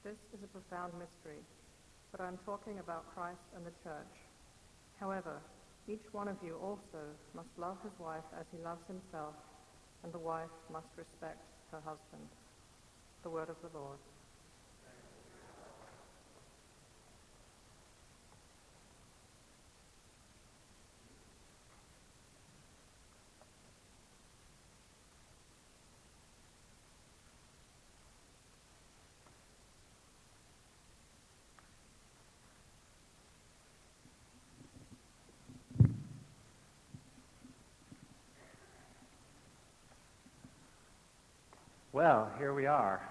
This is a profound mystery, but I'm talking about Christ and the church. However, each one of you also must love his wife as he loves himself, and the wife must respect her husband. The word of the Lord. Well, here we are.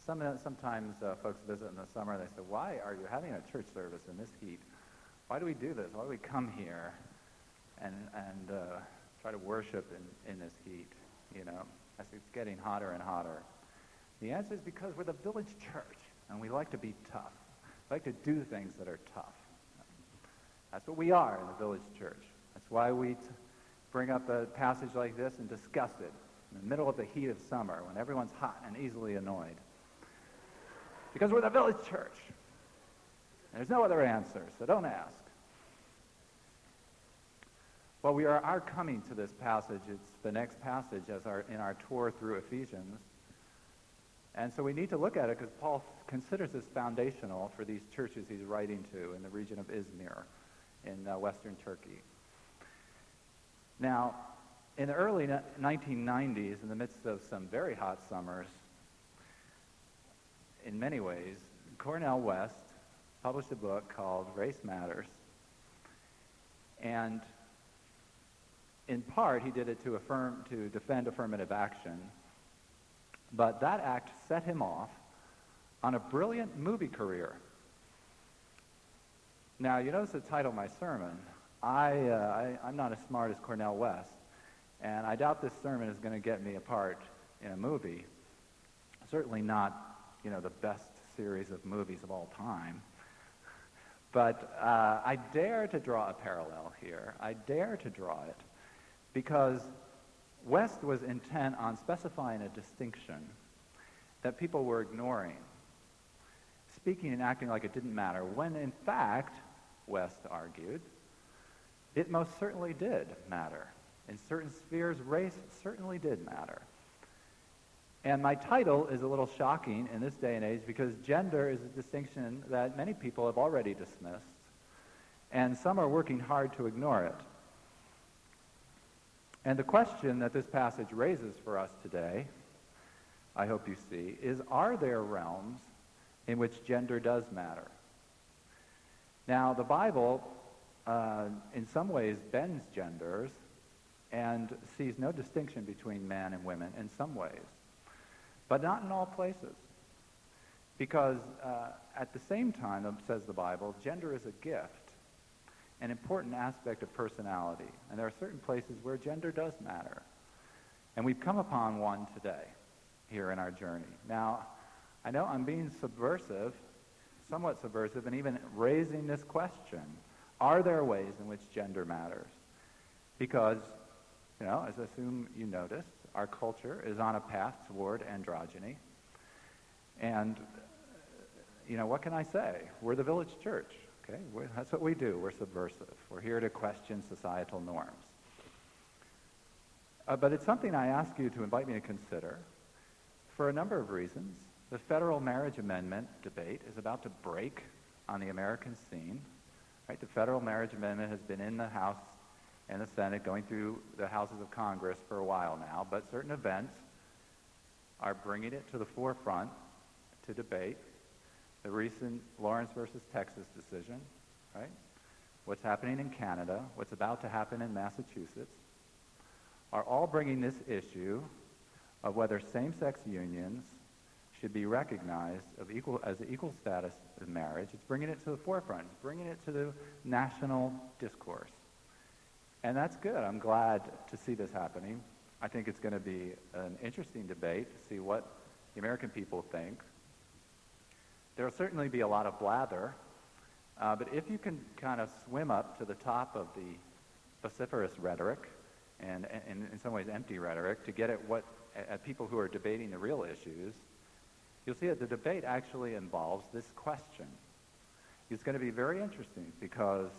Sometimes folks visit in the summer and they say, why are you having a church service in this heat? Why do we do this? Why do we come here and try to worship in this heat, as it's getting hotter and hotter? The answer is because we're the village church, and we like to be tough. We like to do things that are tough. That's what we are in the village church. That's why we bring up a passage like this and discuss it in the middle of the heat of summer when everyone's hot and easily annoyed. Because we're the village church. And there's no other answer, so don't ask. Well, we are coming to this passage. It's the next passage in our tour through Ephesians. And so we need to look at it because Paul considers this foundational for these churches he's writing to in the region of Izmir in western Turkey. Now, in the early 1990s, in the midst of some very hot summers, in many ways, Cornel West published a book called Race Matters. And in part, he did it to defend affirmative action. But that act set him off on a brilliant movie career. Now, you notice the title of my sermon. I'm not as smart as Cornel West, and I doubt this sermon is going to get me a part in a movie. Certainly not, the best series of movies of all time. But I dare to draw a parallel here. I dare to draw it because West was intent on specifying a distinction that people were ignoring, speaking and acting like it didn't matter, when in fact, West argued, it most certainly did matter. In certain spheres, race certainly did matter. And my title is a little shocking in this day and age because gender is a distinction that many people have already dismissed, and some are working hard to ignore it. And the question that this passage raises for us today, I hope you see, is are there realms in which gender does matter? Now, the Bible in some ways bends genders and sees no distinction between man and women in some ways, but not in all places. Because at the same time, says the Bible, gender is a gift, an important aspect of personality. And there are certain places where gender does matter. And we've come upon one today here in our journey. Now, I know I'm being subversive, somewhat subversive, and even raising this question. Are there ways in which gender matters? Because, as I assume you noticed, our culture is on a path toward androgyny. And, what can I say? We're the village church, okay? That's what we do. We're subversive. We're here to question societal norms. But it's something I ask you to invite me to consider for a number of reasons. The federal marriage amendment debate is about to break on the American scene. Right? The federal marriage amendment has been in the House and the Senate, going through the houses of Congress for a while now, but certain events are bringing it to the forefront to debate. The recent Lawrence versus Texas decision, right? What's happening in Canada, what's about to happen in Massachusetts, are all bringing this issue of whether same-sex unions should be recognized as equal status in marriage. It's bringing it to the forefront. It's bringing it to the national discourse. And that's good. I'm glad to see this happening. I think it's going to be an interesting debate to see what the American people think. There will certainly be a lot of blather, but if you can kind of swim up to the top of the vociferous rhetoric and in some ways empty rhetoric to get at people who are debating the real issues, you'll see that the debate actually involves this question. It's going to be very interesting because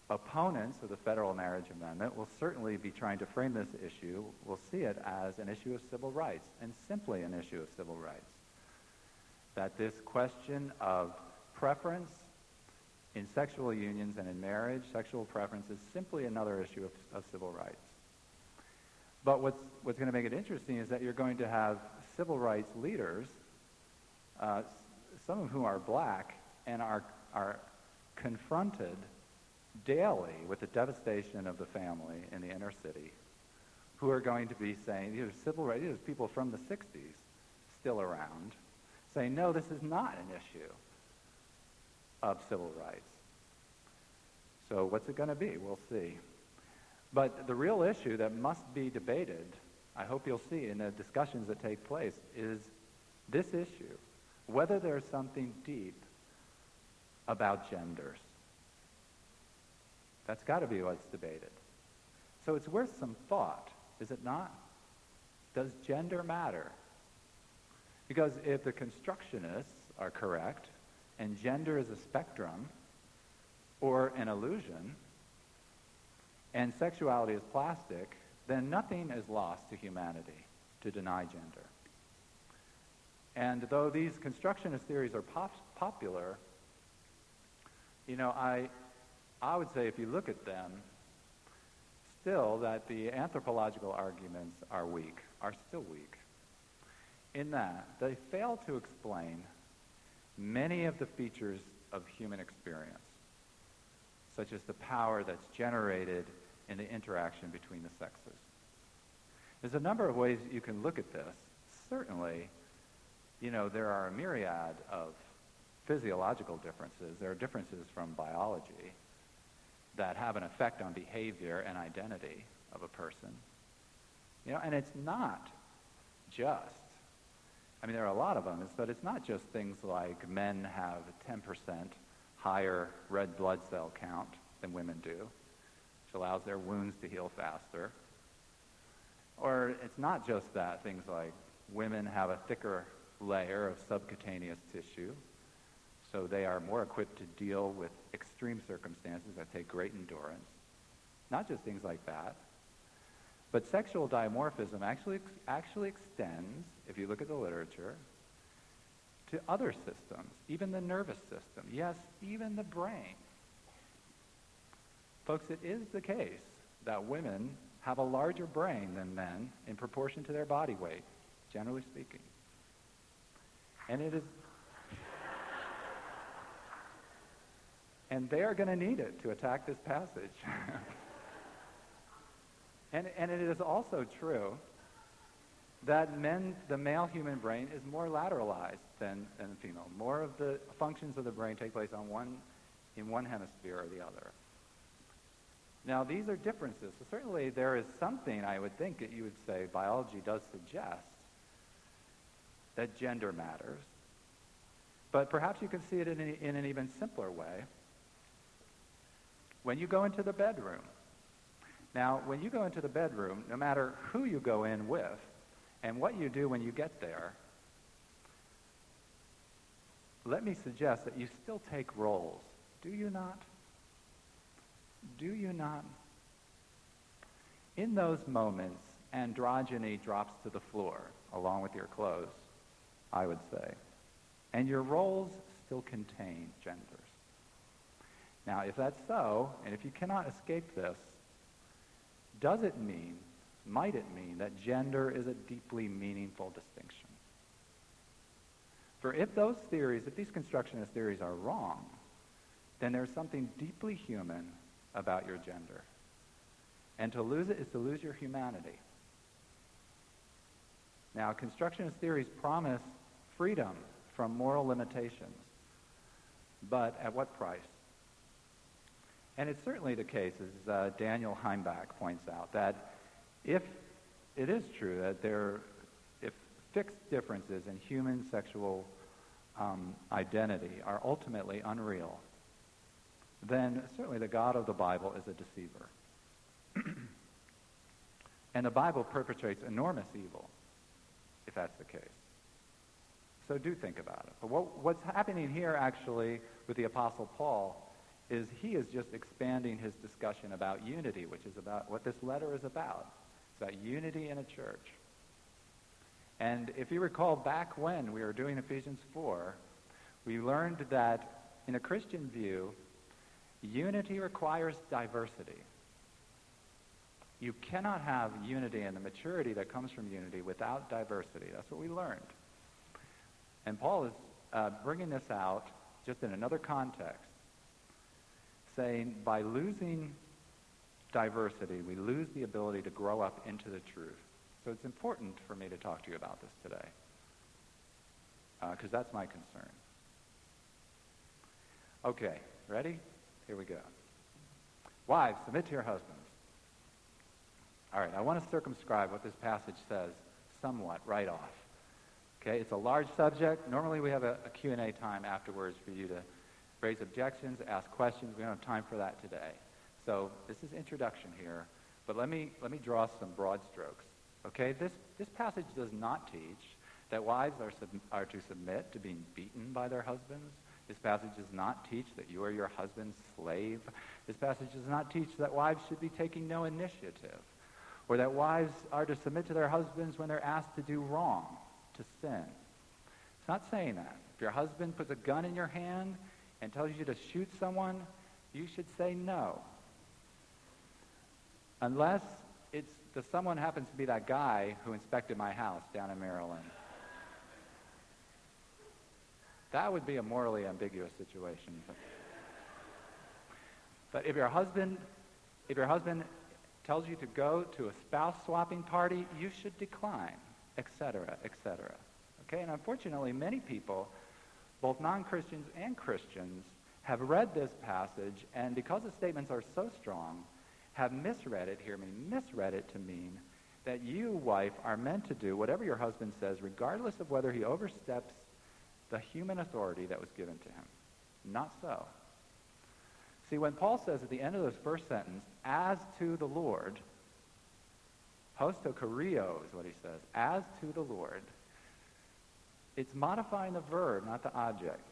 opponents of the federal marriage amendment will certainly be trying to frame this issue, will see it as an issue of civil rights, and simply an issue of civil rights. That this question of preference in sexual unions and in marriage, sexual preference, is simply another issue of civil rights. But what's going to make it interesting is that you're going to have civil rights leaders, some of whom are black, and are confronted daily with the devastation of the family in the inner city, who are going to be saying, these are civil rights, these are people from the 60s still around, saying, no, this is not an issue of civil rights. So what's it going to be? We'll see. But the real issue that must be debated, I hope you'll see in the discussions that take place, is this issue, whether there's something deep about genders. That's got to be what's debated. So it's worth some thought, is it not? Does gender matter? Because if the constructionists are correct, and gender is a spectrum or an illusion, and sexuality is plastic, then nothing is lost to humanity to deny gender. And though these constructionist theories are popular, I would say if you look at them, still that the anthropological arguments are still weak, in that they fail to explain many of the features of human experience, such as the power that's generated in the interaction between the sexes. There's a number of ways you can look at this. Certainly, there are a myriad of physiological differences. There are differences from biology that have an effect on behavior and identity of a person. And it's not just, there are a lot of them, but it's not just things like men have a 10% higher red blood cell count than women do, which allows their wounds to heal faster. Or it's not just that things like women have a thicker layer of subcutaneous tissue, so they are more equipped to deal with extreme circumstances that take great endurance. Not just things like that. But sexual dimorphism actually extends, if you look at the literature, to other systems, even the nervous system. Yes, even the brain. Folks, it is the case that women have a larger brain than men in proportion to their body weight, generally speaking. And it is... and they are going to need it to attack this passage. And it is also true that the male human brain is more lateralized than the female. More of the functions of the brain take place in one hemisphere or the other. Now, these are differences. So certainly there is something, I would think, that you would say biology does suggest that gender matters. But perhaps you can see it in an even simpler way. When you go into the bedroom. Now, when you go into the bedroom, no matter who you go in with and what you do when you get there, let me suggest that you still take roles. Do you not? Do you not? In those moments, androgyny drops to the floor, along with your clothes, I would say. And your roles still contain genders. Now, if that's so, and if you cannot escape this, might it mean that gender is a deeply meaningful distinction? For if these constructionist theories are wrong, then there's something deeply human about your gender. And to lose it is to lose your humanity. Now, constructionist theories promise freedom from moral limitations, but at what price? And it's certainly the case, as Daniel Heimbach points out, that if it is true that if fixed differences in human sexual identity are ultimately unreal, then certainly the God of the Bible is a deceiver. And the Bible perpetrates enormous evil, if that's the case. So do think about it. But what's happening here, actually, with the Apostle Paul is he is just expanding his discussion about unity, which is about what this letter is about. It's about unity in a church. And if you recall back when we were doing Ephesians 4, we learned that in a Christian view, unity requires diversity. You cannot have unity and the maturity that comes from unity without diversity. That's what we learned. And Paul is bringing this out just in another context, saying by losing diversity, we lose the ability to grow up into the truth. So it's important for me to talk to you about this today, because that's my concern. Okay, ready? Here we go. Wives, submit to your husbands. All right, I want to circumscribe what this passage says somewhat right off. Okay, it's a large subject. Normally we have a Q&A time afterwards for you to raise objections, ask questions. We don't have time for that today. So this is introduction here, but let me draw some broad strokes. Okay, this passage does not teach that wives are to submit to being beaten by their husbands. This passage does not teach that you are your husband's slave. This passage does not teach that wives should be taking no initiative, or that wives are to submit to their husbands when they're asked to do wrong, to sin. It's not saying that. If your husband puts a gun in your hand and tells you to shoot someone, you should say no. Unless someone happens to be that guy who inspected my house down in Maryland. That would be a morally ambiguous situation. But if your husband tells you to go to a spouse swapping party, you should decline, etc., etc. Okay, and unfortunately, many people, both non-Christians and Christians, have read this passage, and because the statements are so strong, have misread it to mean that you, wife, are meant to do whatever your husband says, regardless of whether he oversteps the human authority that was given to him. Not so. See, when Paul says at the end of this first sentence, as to the Lord, postokorio is what he says, as to the Lord, it's modifying the verb, not the object.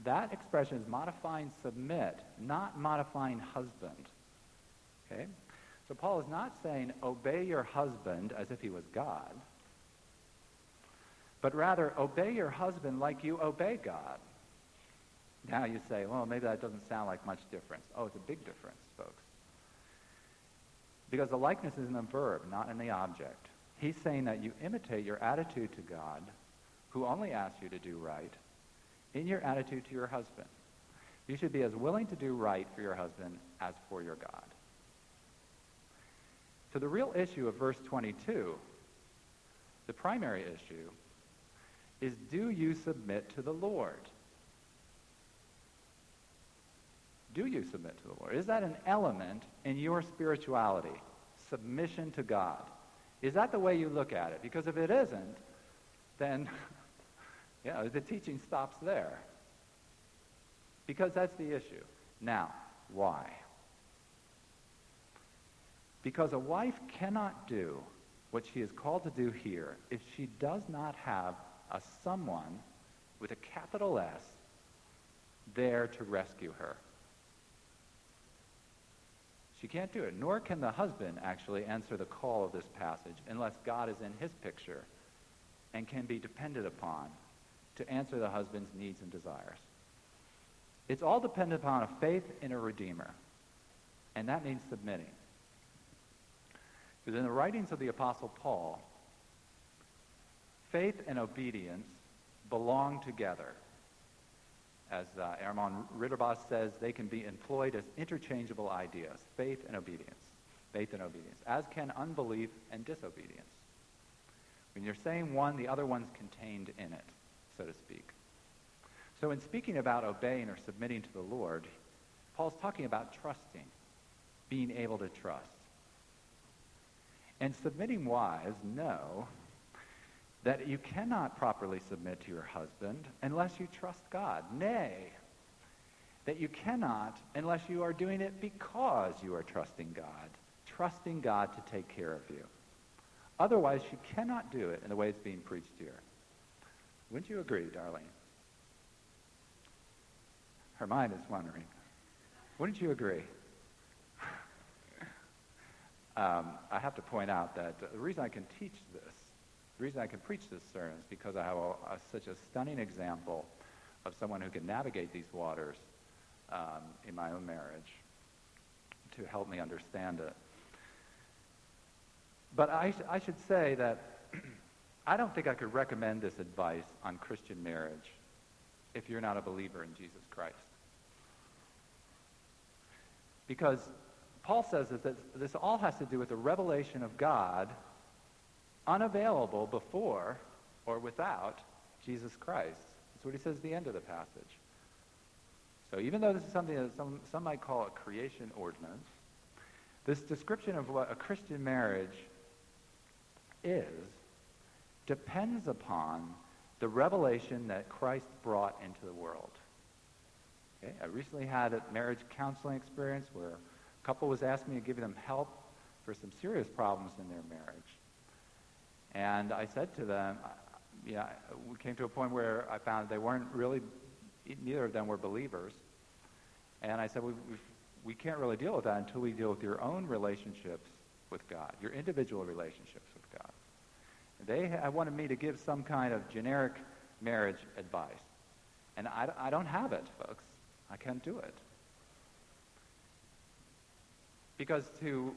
That expression is modifying submit, not modifying husband. Okay? So Paul is not saying obey your husband as if he was God, but rather obey your husband like you obey God. Now you say, well, maybe that doesn't sound like much difference. Oh, it's a big difference, folks. Because the likeness is in the verb, not in the object. He's saying that you imitate your attitude to God, who only asks you to do right, in your attitude to your husband. You should be as willing to do right for your husband as for your God. To the real issue of verse 22, the primary issue is, do you submit to the Lord? Do you submit to the Lord? Is that an element in your spirituality? Submission to God. Is that the way you look at it? Because if it isn't, then the teaching stops there. Because that's the issue. Now, why? Because a wife cannot do what she is called to do here if she does not have a someone with a capital S there to rescue her. She can't do it, nor can the husband actually answer the call of this passage unless God is in his picture and can be depended upon to answer the husband's needs and desires. It's all dependent upon a faith in a Redeemer, and that means submitting. Because in the writings of the Apostle Paul, faith and obedience belong together. As Herman Ritterboss says, they can be employed as interchangeable ideas, faith and obedience, as can unbelief and disobedience. When you're saying one, the other one's contained in it, so to speak. So in speaking about obeying or submitting to the Lord, Paul's talking about trusting, being able to trust. And submitting wives know that you cannot properly submit to your husband unless you trust God. Nay, that you cannot unless you are doing it because you are trusting God trusting God to take care of you. Otherwise, she cannot do it in the way it's being preached here. Wouldn't you agree, Darlene? Her mind is wondering. Wouldn't you agree? I have to point out that the reason I can teach this, the reason I can preach this sermon is because I have such a stunning example of someone who can navigate these waters in my own marriage to help me understand it. But I should say that I don't think I could recommend this advice on Christian marriage if you're not a believer in Jesus Christ. Because Paul says that this all has to do with the revelation of God unavailable before or without Jesus Christ. That's what he says at the end of the passage. So even though this is something that some might call a creation ordinance, this description of what a Christian marriage is depends upon the revelation that Christ brought into the world. Okay? I recently had a marriage counseling experience where a couple was asking me to give them help for some serious problems in their marriage. And I said to them, we came to a point where I found they weren't really, neither of them were believers. And I said, we can't really deal with that until we deal with your own relationships with God, your individual relationships with God. They wanted me to give some kind of generic marriage advice. And I don't have it, folks. I can't do it. Because to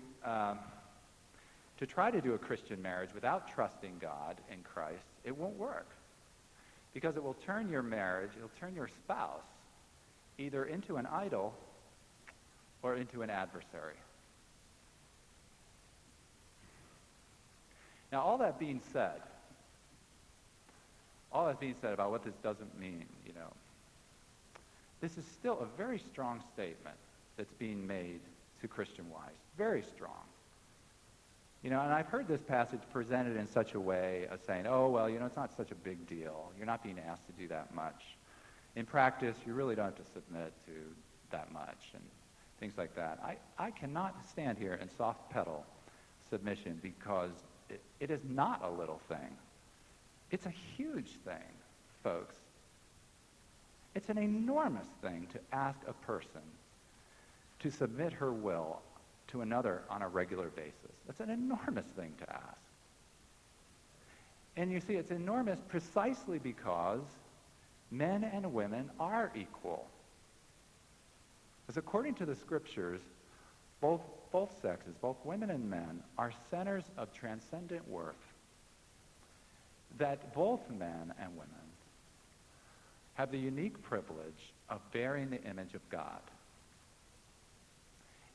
try to do a Christian marriage without trusting God in Christ, it won't work. Because it will turn your marriage, it'll turn your spouse either into an idol or into an adversary. Now, all that being said about what this doesn't mean, this is still a very strong statement that's being made to Christian wives. Very strong. And I've heard this passage presented in such a way of saying, oh, well, it's not such a big deal. You're not being asked to do that much. In practice, you really don't have to submit to that much and things like that. I cannot stand here and soft pedal submission because it is not a little thing. It's a huge thing, folks. It's an enormous thing to ask a person to submit her will to another on a regular basis. That's an enormous thing to ask. And you see, it's enormous precisely because men and women are equal. Because according to the scriptures, both sexes, both women and men, are centers of transcendent worth. That both men and women have the unique privilege of bearing the image of God.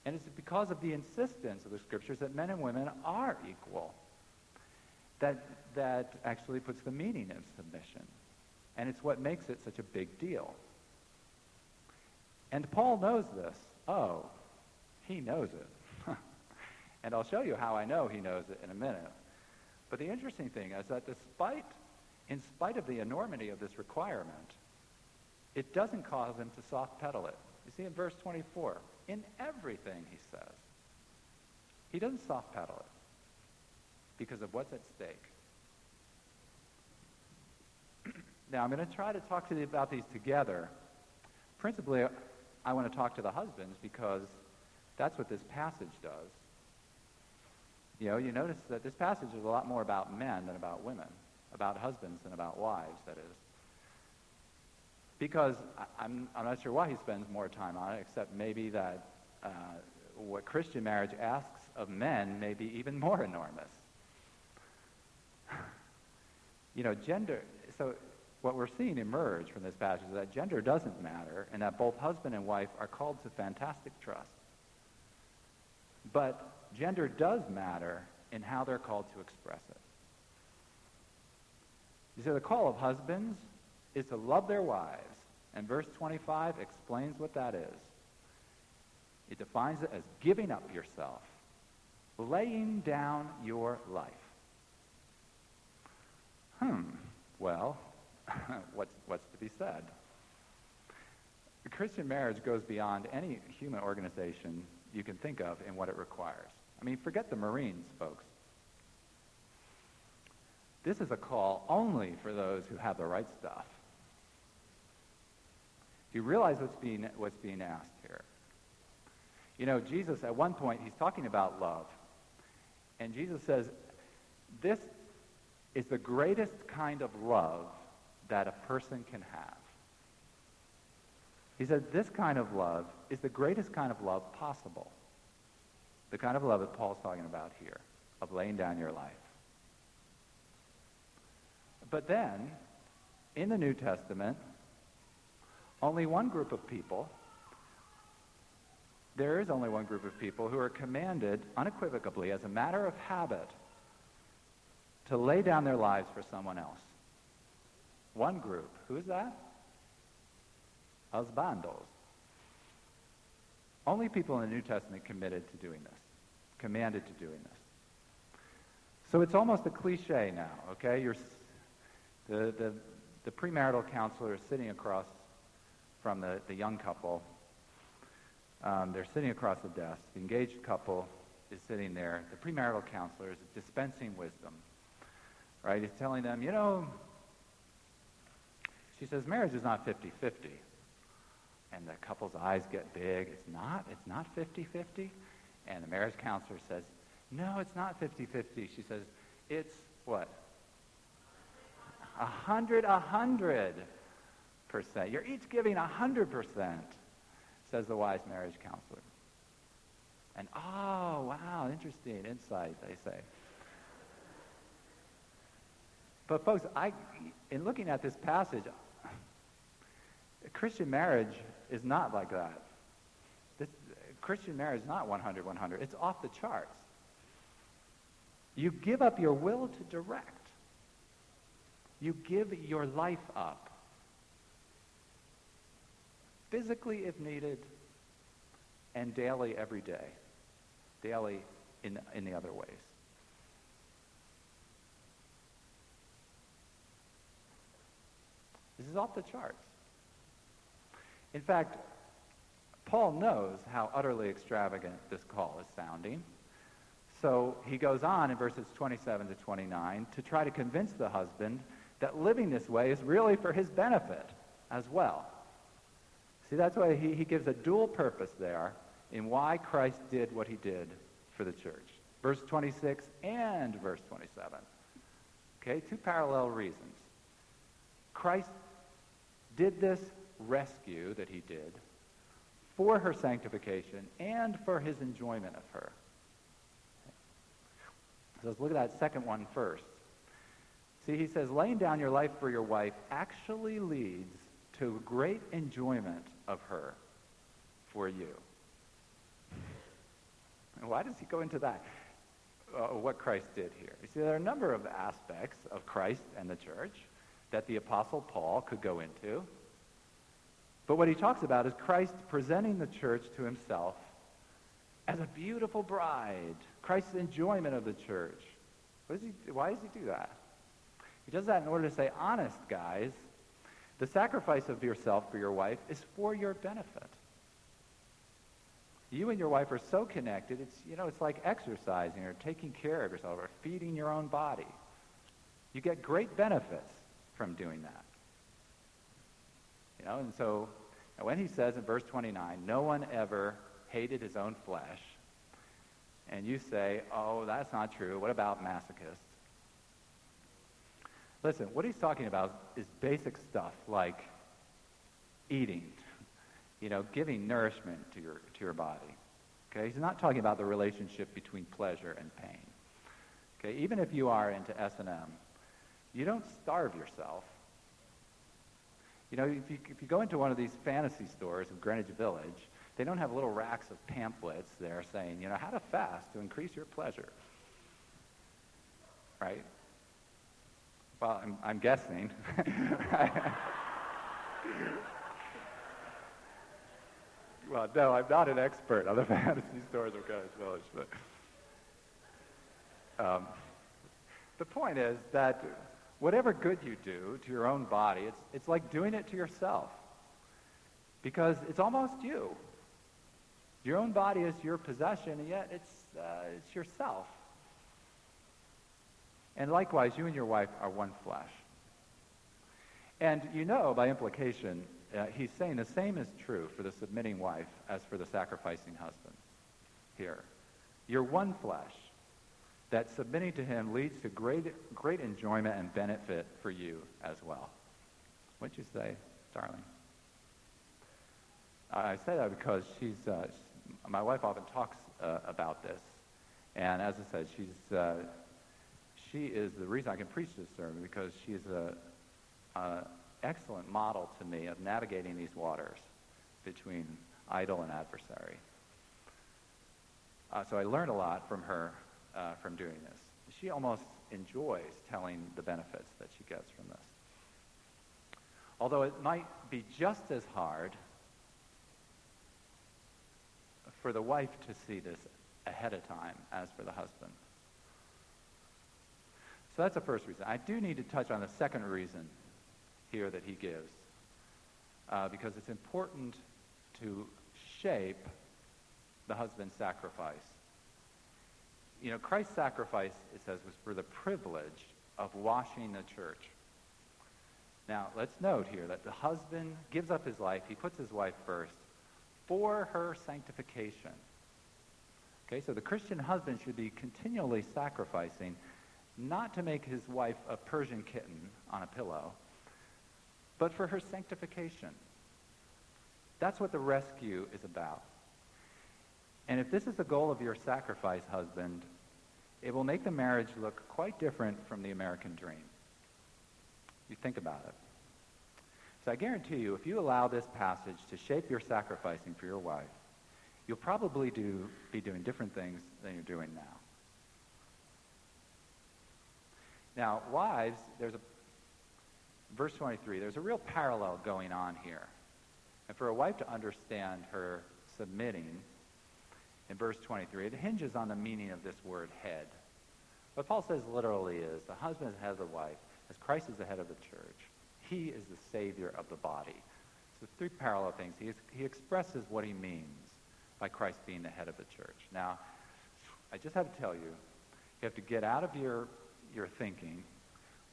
And it's because of the insistence of the scriptures that men and women are equal that actually puts the meaning of submission. And it's what makes it such a big deal. And Paul knows this. Oh, he knows it. And I'll show you how I know he knows it in a minute. But the interesting thing is that in spite of the enormity of this requirement, it doesn't cause him to soft pedal it. You see in verse 24, in everything he says, he doesn't soft pedal it because of what's at stake. Now, I'm going to try to talk to you about these together. Principally, I want to talk to the husbands because that's what this passage does. You notice that this passage is a lot more about men than about women, about husbands than about wives, that is. Because I'm not sure why he spends more time on it, except maybe that what Christian marriage asks of men may be even more enormous. Gender, so what we're seeing emerge from this passage is that gender doesn't matter and that both husband and wife are called to fantastic trust. But gender does matter in how they're called to express it. You see, the call of husbands is to love their wives. And verse 25 explains what that is. It defines it as giving up yourself, laying down your life. Well, what's to be said? A Christian marriage goes beyond any human organization you can think of in what it requires. I mean, forget the Marines, folks. This is a call only for those who have the right stuff. Do you realize what's being asked here? You know, Jesus, at one point, he's talking about love. And Jesus says, this is the greatest kind of love that a person can have. He said, this kind of love is the greatest kind of love possible. The kind of love that Paul's talking about here, of laying down your life. But then, in the New Testament, only one group of people, there is only one group of people who are commanded unequivocally, as a matter of habit, to lay down their lives for someone else. One group. Who is that? Husbandos. Only people in the New Testament committed to doing this, commanded to doing this. So it's almost a cliche now, okay? The premarital counselor is sitting across from the young couple. They're sitting across the desk. The engaged couple is sitting there. The premarital counselor is dispensing wisdom, right? He's telling them, you know, she says, marriage is not 50-50. And the couple's eyes get big. It's not 50-50. And the marriage counselor says, no, it's not 50-50. She says, it's what? 100%. You're each giving 100%, says the wise marriage counselor. And, oh, wow, interesting insight, they say. But folks, in looking at this passage, Christian marriage is not like that. Christian marriage is not 100-100. It's off the charts. You give up your will to direct. You give your life up. Physically if needed, and daily every day. Daily in the other ways. This is off the charts. In fact, Paul knows how utterly extravagant this call is sounding. So he goes on in verses 27 to 29 to try to convince the husband that living this way is really for his benefit as well. See, that's why he gives a dual purpose there in why Christ did what he did for the church. Verse 26 and verse 27. Okay, two parallel reasons. Christ did this rescue that he did for her sanctification and for his enjoyment of her. So let's look at that second one first. See, he says, laying down your life for your wife actually leads to great enjoyment of her for you. And why does he go into that? What Christ did here. You see, there are a number of aspects of Christ and the church that the Apostle Paul could go into. But what he talks about is Christ presenting the church to himself as a beautiful bride. Christ's enjoyment of the church. Why does he do that? He does that in order to say, honest guys, the sacrifice of yourself for your wife is for your benefit. You and your wife are so connected, it's like exercising or taking care of yourself or feeding your own body. You get great benefits from doing that. And so when he says in verse 29, no one ever hated his own flesh, and you say, oh, that's not true. What about masochists? Listen, what he's talking about is basic stuff like eating, giving nourishment to your body. Okay, he's not talking about the relationship between pleasure and pain. Okay, even if you are into S&M, you don't starve yourself. If you go into one of these fantasy stores in Greenwich Village, they don't have little racks of pamphlets there saying, how to fast to increase your pleasure. Right? Well, I'm guessing. Well, no, I'm not an expert on the fantasy stores of Greenwich Village. But the point is that whatever good you do to your own body, it's like doing it to yourself. Because it's almost you. Your own body is your possession, and yet it's it's yourself. And likewise, you and your wife are one flesh. And you know, by implication, he's saying the same is true for the submitting wife as for the sacrificing husband here. You're one flesh. That submitting to him leads to great enjoyment and benefit for you as well. What'd you say, darling? I say that because my wife often talks about this. And as I said, she is the reason I can preach this sermon, because she's an excellent model to me of navigating these waters between idol and adversary. So I learned a lot from her from doing this. She almost enjoys telling the benefits that she gets from this. Although it might be just as hard for the wife to see this ahead of time as for the husband. So that's the first reason. I do need to touch on the second reason here that he gives, because it's important to shape the husband's sacrifice. You know, Christ's sacrifice, it says, was for the privilege of washing the church. Now, let's note here that the husband gives up his life, he puts his wife first, for her sanctification. Okay, so the Christian husband should be continually sacrificing, not to make his wife a Persian kitten on a pillow, but for her sanctification. That's what the rescue is about. And if this is the goal of your sacrifice, husband, it will make the marriage look quite different from the American dream. You think about it. So I guarantee you, if you allow this passage to shape your sacrificing for your wife, you'll probably be doing different things than you're doing now. Now, wives, verse 23, there's a real parallel going on here. And for a wife to understand her submitting, in verse 23, it hinges on the meaning of this word head. What Paul says literally is, the husband is the head of the wife, as Christ is the head of the church. He is the Savior of the body. So three parallel things. He expresses what he means by Christ being the head of the church. Now, I just have to tell you, you have to get out of your thinking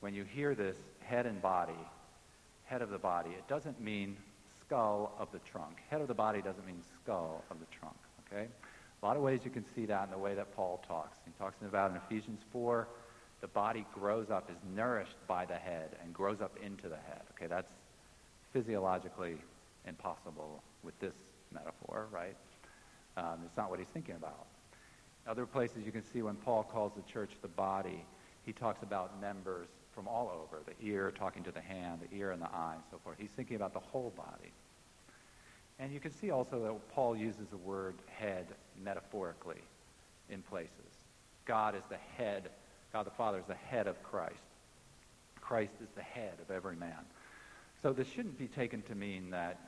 when you hear this head and body, head of the body. It doesn't mean skull of the trunk. Head of the body doesn't mean skull of the trunk, okay? A lot of ways you can see that in the way that Paul talks. He talks about in Ephesians 4, the body grows up, is nourished by the head, and grows up into the head. Okay, that's physiologically impossible with this metaphor, right? It's not what he's thinking about. Other places you can see when Paul calls the church the body, he talks about members from all over, the ear talking to the hand, the ear and the eye, and so forth. He's thinking about the whole body. And you can see also that Paul uses the word head metaphorically in places. God is the head. God the Father is the head of Christ. Christ is the head of every man. So this shouldn't be taken to mean that,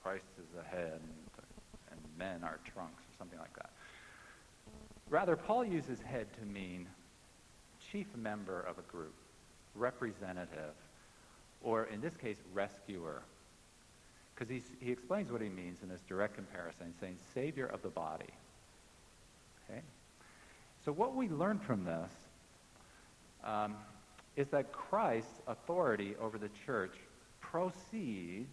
Christ is the head and men are trunks or something like that. Rather, Paul uses head to mean chief member of a group, representative, or in this case, rescuer. Because he explains what he means in this direct comparison, saying Savior of the body. Okay? So what we learn from this is that Christ's authority over the church proceeds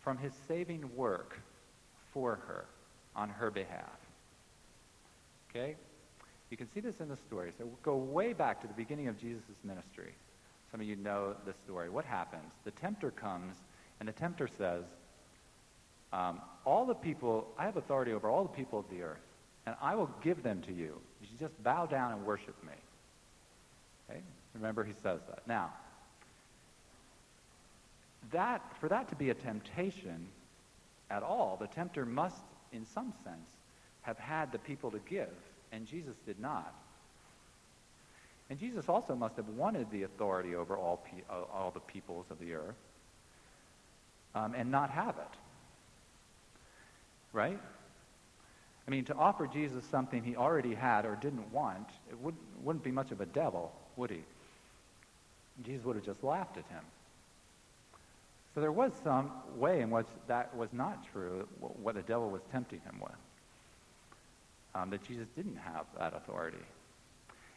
from his saving work for her, on her behalf. Okay? You can see this in the story. So we'll go way back to the beginning of Jesus' ministry. Some of you know the story. What happens? The tempter comes, and the tempter says, all the people, I have authority over all the people of the earth, and I will give them to you. You should just bow down and worship me. Okay? Remember, he says that. Now, for that to be a temptation at all, the tempter must, in some sense, have had the people to give, and Jesus did not. And Jesus also must have wanted the authority over all the peoples of the earth, and not have it. Right? I mean, to offer Jesus something he already had or didn't want, it wouldn't be much of a devil, would he? Jesus would have just laughed at him. So there was some way in which that was not true, what the devil was tempting him with. that Jesus didn't have that authority.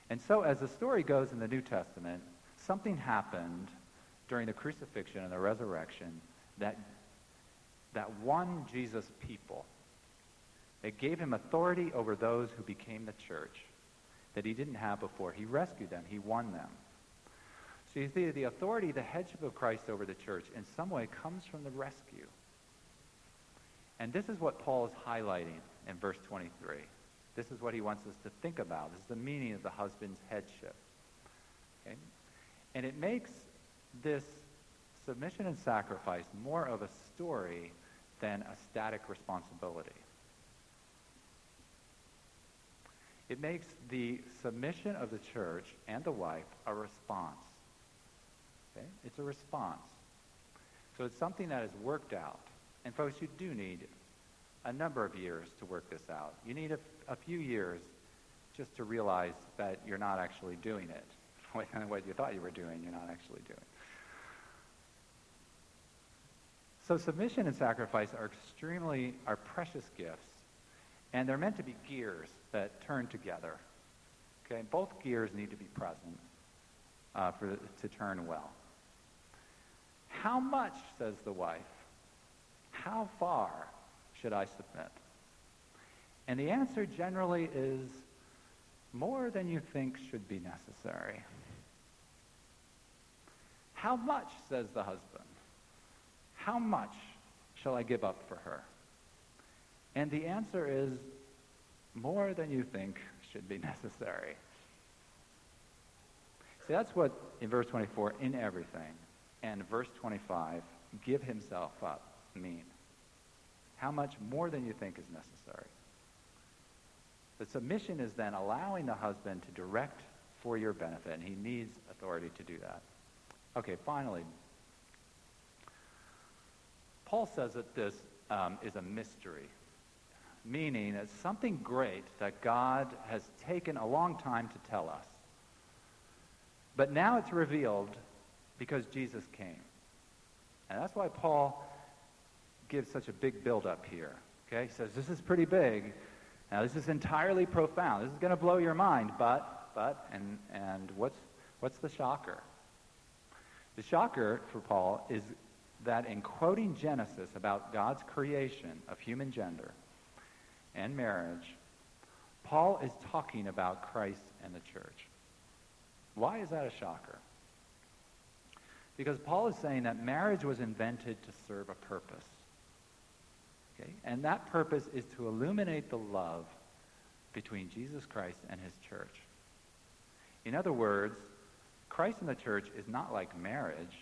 And so as the story goes in the New Testament, something happened during the crucifixion and the resurrection that won Jesus' people. It gave him authority over those who became the church that he didn't have before. He rescued them. He won them. So you see, the authority, the headship of Christ over the church, in some way comes from the rescue. And this is what Paul is highlighting in verse 23. This is what he wants us to think about. This is the meaning of the husband's headship. Okay? And it makes this submission and sacrifice more of a story than a static responsibility. It makes the submission of the church and the wife a response. Okay? It's a response. So it's something that is worked out. And folks, you do need a number of years to work this out. You need a few years just to realize that you're not actually doing it. What you thought you were doing, you're not actually doing. So submission and sacrifice are precious gifts, and they're meant to be gears that turn together. Okay, both gears need to be present to turn well. How much, says the wife? How far should I submit? And the answer generally is more than you think should be necessary. How much, says the husband? How much shall I give up for her? And the answer is more than you think should be necessary. See, that's what in verse 24, in everything, and verse 25, give himself up, mean. How much more than you think is necessary. The submission is then allowing the husband to direct for your benefit, and he needs authority to do that. Okay, finally, Paul says that this is a mystery, meaning it's something great that God has taken a long time to tell us. But now it's revealed because Jesus came. And that's why Paul gives such a big build-up here. Okay, he says, this is pretty big. Now, this is entirely profound. This is going to blow your mind, and what's the shocker? The shocker for Paul is that in quoting Genesis about God's creation of human gender and marriage, Paul is talking about Christ and the church. Why is that a shocker? Because Paul is saying that marriage was invented to serve a purpose. Okay? And that purpose is to illuminate the love between Jesus Christ and his church. In other words, Christ and the church is not like marriage.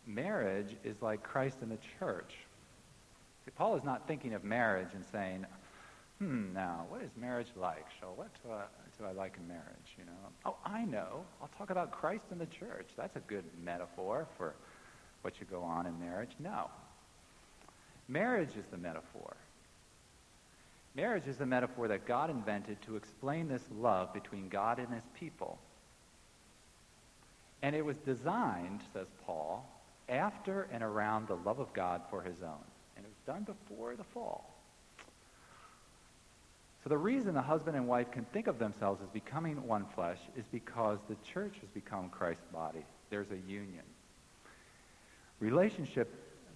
Marriage is like Christ and the church. See, Paul is not thinking of marriage and saying, now, what is marriage like? What do I like in marriage? You know? Oh, I know. I'll talk about Christ and the church. That's a good metaphor for what should go on in marriage. No. Marriage is the metaphor. Marriage is the metaphor that God invented to explain this love between God and his people. And it was designed, says Paul, after and around the love of God for his own. And it was done before the fall. So the reason the husband and wife can think of themselves as becoming one flesh is because the church has become Christ's body. There's a union. Relationship,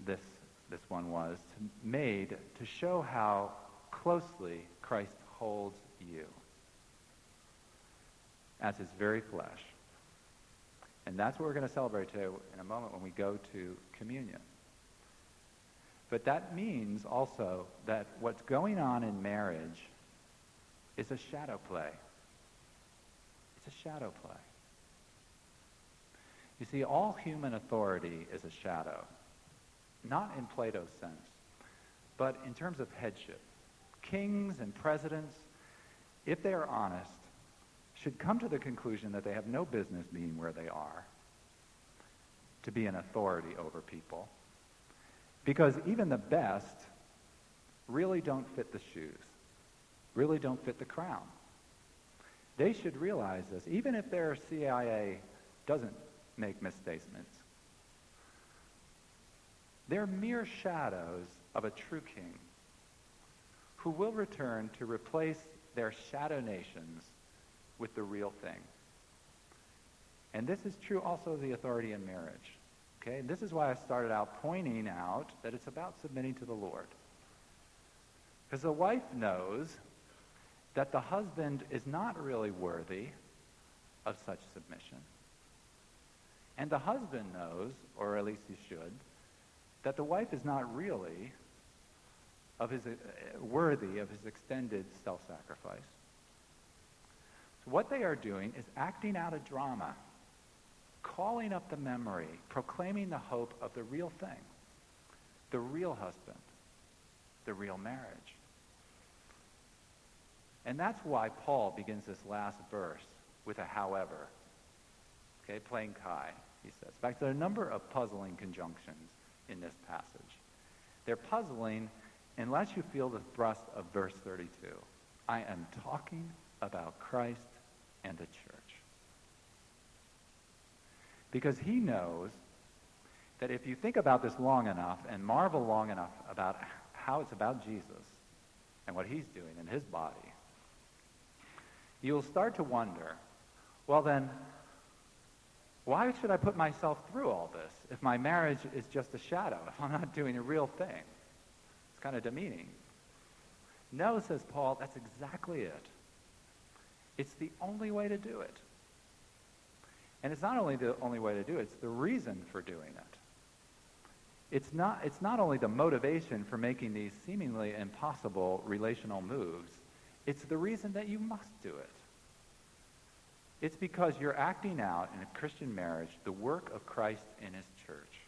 this one was, made to show how closely Christ holds you as his very flesh. And that's what we're going to celebrate today in a moment when we go to communion. But that means also that what's going on in marriage is a shadow play. It's a shadow play. You see, all human authority is a shadow, not in Plato's sense, but in terms of headship. Kings and presidents, if they are honest, should come to the conclusion that they have no business being where they are, to be an authority over people. Because even the best really don't fit the shoes, really don't fit the crown. They should realize this, even if their CIA doesn't make misstatements. They're mere shadows of a true king who will return to replace their shadow nations with the real thing. And this is true also of the authority in marriage. Okay? This is why I started out pointing out that it's about submitting to the Lord. Because the wife knows that the husband is not really worthy of such submission. And the husband knows, or at least he should, that the wife is not really worthy of his extended self-sacrifice. So what they are doing is acting out a drama, calling up the memory, proclaiming the hope of the real thing, the real husband, the real marriage. And that's why Paul begins this last verse with a however. Okay, plain Kai, he says. In fact, there are a number of puzzling conjunctions in this passage. They're puzzling unless you feel the thrust of verse 32. I am talking about Christ and the church. Because he knows that if you think about this long enough and marvel long enough about how it's about Jesus and what he's doing in his body, you'll start to wonder, well then, why should I put myself through all this if my marriage is just a shadow, if I'm not doing a real thing? It's kind of demeaning. No, says Paul, that's exactly it. It's the only way to do it. And it's not only the only way to do it, it's the reason for doing it. It's not only the motivation for making these seemingly impossible relational moves, it's the reason that you must do it. It's because you're acting out in a Christian marriage the work of Christ in his church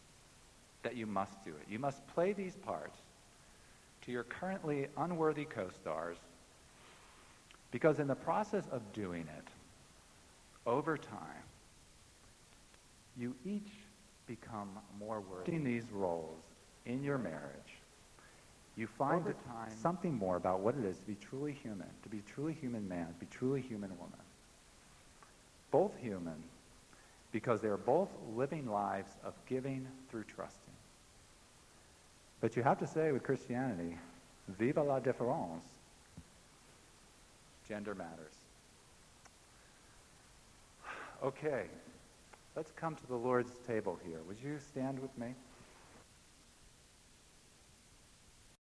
that you must do it. You must play these parts to your currently unworthy co-stars, because in the process of doing it, over time, you each become more worthy. In these roles in your marriage, you find over time something more about what it is to be truly human, to be truly human man, to be truly human woman. Both human, because they're both living lives of giving through trusting. But you have to say with Christianity, vive la différence. Gender matters. Okay, let's come to the Lord's table here. Would you stand with me?